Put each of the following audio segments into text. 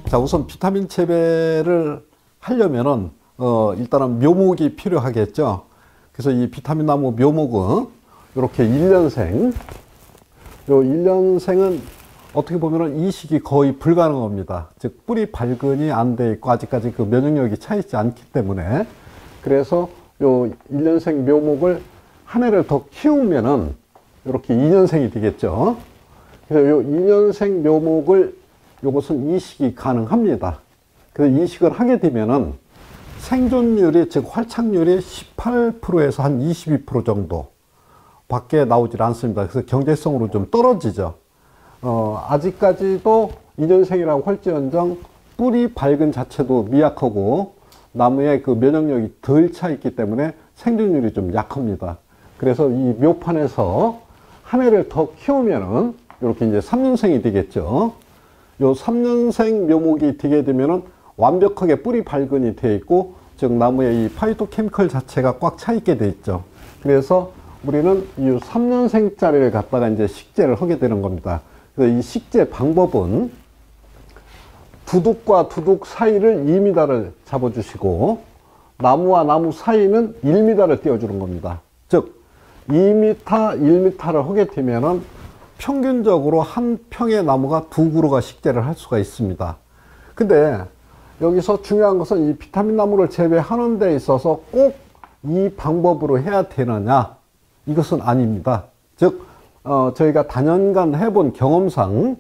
자, 우선 비타민 재배를 하려면은 일단은 묘목이 필요하겠죠. 그래서 이 비타민 나무 묘목은 이렇게 1년생, 요 1년생은 어떻게 보면은 이식이 거의 불가능합니다. 즉 뿌리 발근이 안 돼 있고 아직까지 그 면역력이 차 있지 않기 때문에, 그래서 요 1년생 묘목을 한 해를 더 키우면은 이렇게 2년생이 되겠죠. 그래서 요 2년생 묘목을 요것은 이식이 가능합니다. 그래서 이식을 하게 되면은 생존율이, 즉 활착률이 18%에서 한 22% 정도 밖에 나오질 않습니다. 그래서 경제성으로 좀 떨어지죠. 아직까지도 2년생이라고 할지언정 뿌리 발근 자체도 미약하고 나무의 그 면역력이 덜 차 있기 때문에 생존율이 좀 약합니다. 그래서 이 묘판에서 한 해를 더 키우면은 이렇게 이제 3년생이 되겠죠. 요 3년생 묘목이 되게 되면은 완벽하게 뿌리 발근이 되어 있고, 즉 나무의 이 파이토케미컬 자체가 꽉 차 있게 되어 있죠. 그래서 우리는 이 3년생짜리를 갖다가 이제 식재를 하게 되는 겁니다. 그래서 이 식재 방법은 두둑과 두둑 사이를 2m를 잡아주시고 나무와 나무 사이는 1m를 띄워주는 겁니다. 즉 2m, 1m를 하게 되면은 평균적으로 한 평의 나무가 2그루가 식재를 할 수가 있습니다. 근데 여기서 중요한 것은 이 비타민 나무를 재배하는 데 있어서 꼭 이 방법으로 해야 되느냐? 이것은 아닙니다. 즉 저희가 단연간 해본 경험상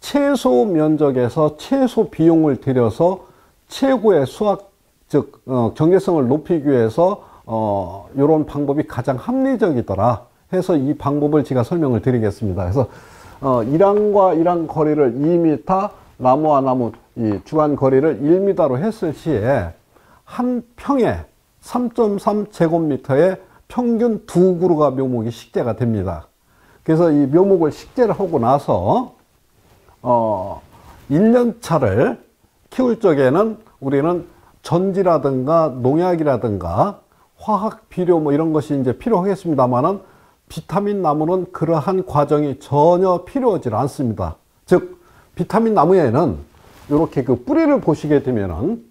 최소 면적에서 최소 비용을 들여서 최고의 수확, 즉 경제성을 높이기 위해서 이런 방법이 가장 합리적이더라 해서 이 방법을 제가 설명을 드리겠습니다. 그래서 1항과 1항 거리를 2m, 나무와 나무 이 주간 거리를 1m로 했을 시에 한 평에 3.3제곱미터에 평균 2그루가 묘목이 식재가 됩니다. 그래서 이 묘목을 식재를 하고 나서 1년차를 키울 적에는 우리는 전지라든가 농약이라든가 화학 비료 뭐 이런 것이 이제 필요하겠습니다만은 비타민 나무는 그러한 과정이 전혀 필요하지 않습니다. 즉 비타민 나무에는 이렇게 그 뿌리를 보시게 되면은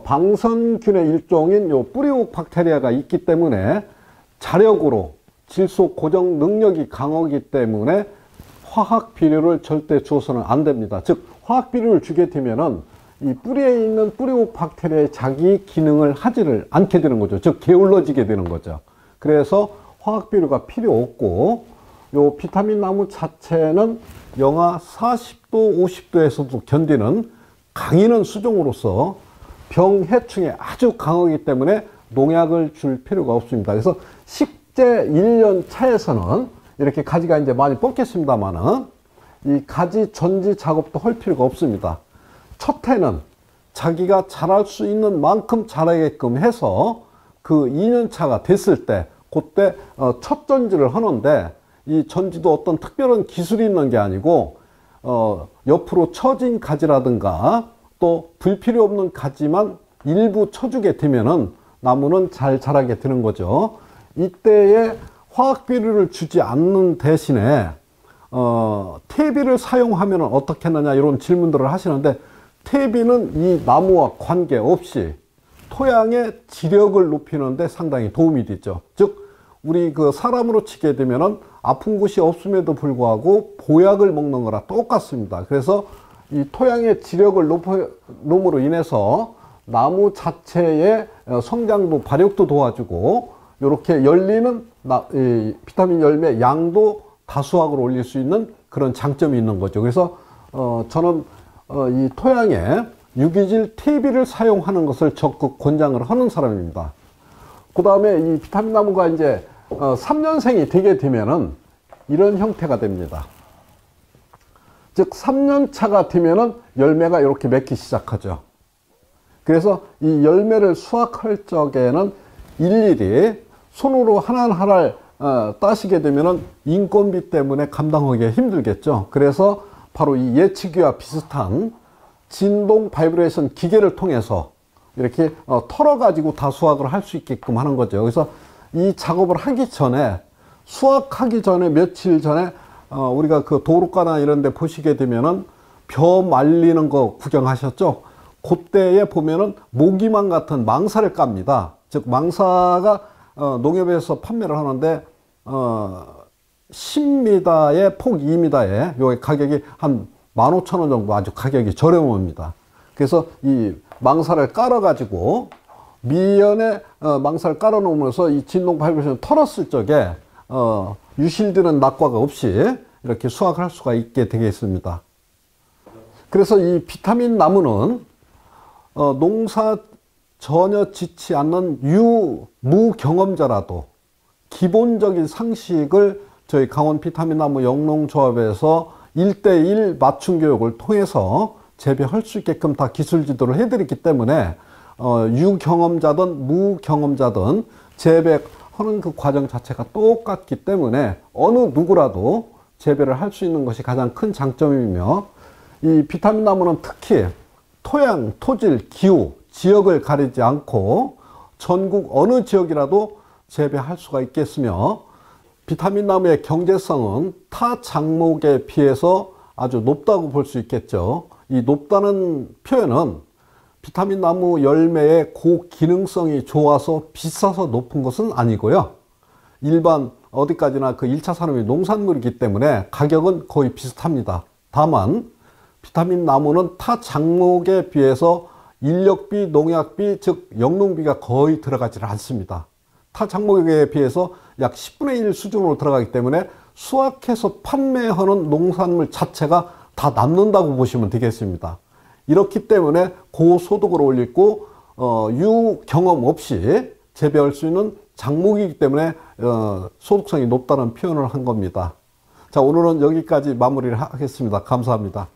방선균의 일종인 요 뿌리옥 박테리아가 있기 때문에 자력으로 질소 고정 능력이 강하기 때문에 화학 비료를 절대 주어서는 안 됩니다. 즉 화학 비료를 주게 되면은 이 뿌리에 있는 뿌리옥 박테리아의 자기 기능을 하지를 않게 되는 거죠. 즉 게을러지게 되는 거죠. 그래서 화학 비료가 필요 없고, 요 비타민 나무 자체는 영하 40도 50도에서도 견디는 강인한 수종으로서 병해충에 아주 강하기 때문에 농약을 줄 필요가 없습니다. 그래서 식재 1년 차에서는 이렇게 가지가 이제 많이 뽑겠습니다만은 이 가지 전지 작업도 할 필요가 없습니다. 첫 해는 자기가 자랄 수 있는 만큼 자라게끔 해서 그 2년 차가 됐을 때 그때 첫 전지를 하는데, 이 전지도 어떤 특별한 기술이 있는 게 아니고 옆으로 처진 가지라든가 또 불필요 없는 가지만 일부 쳐주게 되면은 나무는 잘 자라게 되는 거죠. 이때에 화학 비료를 주지 않는 대신에 퇴비를 사용하면 어떻게 하느냐 이런 질문들을 하시는데, 퇴비는 이 나무와 관계없이 토양의 지력을 높이는 데 상당히 도움이 되죠. 즉 우리 그 사람으로 치게 되면은 아픈 곳이 없음에도 불구하고 보약을 먹는 거랑 똑같습니다. 그래서 이 토양의 지력을 높음으로 인해서 나무 자체의 성장도 발육도 도와주고 이렇게 열리는 비타민 열매 양도 다수확으로 올릴 수 있는 그런 장점이 있는 거죠. 그래서 저는 이 토양에 유기질 퇴비를 사용하는 것을 적극 권장을 하는 사람입니다. 그 다음에 이 비타민 나무가 이제 3년생이 되게 되면은 이런 형태가 됩니다. 즉 3년 차가 되면은 열매가 이렇게 맺기 시작하죠. 그래서 이 열매를 수확할 적에는 일일이 손으로 하나하나를 따시게 되면은 인건비 때문에 감당하기 힘들겠죠. 그래서 바로 이 예치기와 비슷한 진동 바이브레이션 기계를 통해서 이렇게 털어 가지고 다 수확을 할 수 있게끔 하는 거죠. 그래서 이 작업을 하기 전에, 수확하기 전에 며칠 전에 우리가 그 도로가나 이런 데 보시게 되면은 벼 말리는 거 구경하셨죠? 그때에 보면은 모기망 같은 망사를 깝니다. 즉 망사가 농협에서 판매를 하는데 10m에 폭 2m에 요 가격이 한 15,000원 정도 아주 가격이 저렴합니다. 그래서 이 망사를 깔아 가지고 미연에 망사를 깔아 놓으면서 이 진동 발굴식을 털었을 적에 유실되는 낙과가 없이 이렇게 수확할 수가 있게 되겠습니다. 그래서 이 비타민 나무는 농사 전혀 짓지 않는 무경험자라도 기본적인 상식을 저희 강원 비타민 나무 영농조합에서 1:1 맞춤 교육을 통해서 재배할 수 있게끔 다 기술 지도를 해드렸기 때문에 유경험자든 무경험자든 재배하는 그 과정 자체가 똑같기 때문에 어느 누구라도 재배를 할 수 있는 것이 가장 큰 장점이며, 이 비타민 나무는 특히 토양, 토질, 기후, 지역을 가리지 않고 전국 어느 지역이라도 재배할 수가 있겠으며, 비타민 나무의 경제성은 타 작목에 비해서 아주 높다고 볼 수 있겠죠. 이 높다는 표현은 비타민 나무 열매의 고기능성이 좋아서 비싸서 높은 것은 아니고요. 일반 어디까지나 그 1차 산업이 농산물이기 때문에 가격은 거의 비슷합니다. 다만 비타민 나무는 타 작목에 비해서 인력비, 농약비, 즉 영농비가 거의 들어가지 않습니다. 타 작목에 비해서 약 10분의 1 수준으로 들어가기 때문에 수확해서 판매하는 농산물 자체가 다 남는다고 보시면 되겠습니다. 이렇기 때문에 고소득을 올리고 유경험 없이 재배할 수 있는 작목이기 때문에 소득성이 높다는 표현을 한 겁니다. 자, 오늘은 여기까지 마무리를 하겠습니다. 감사합니다.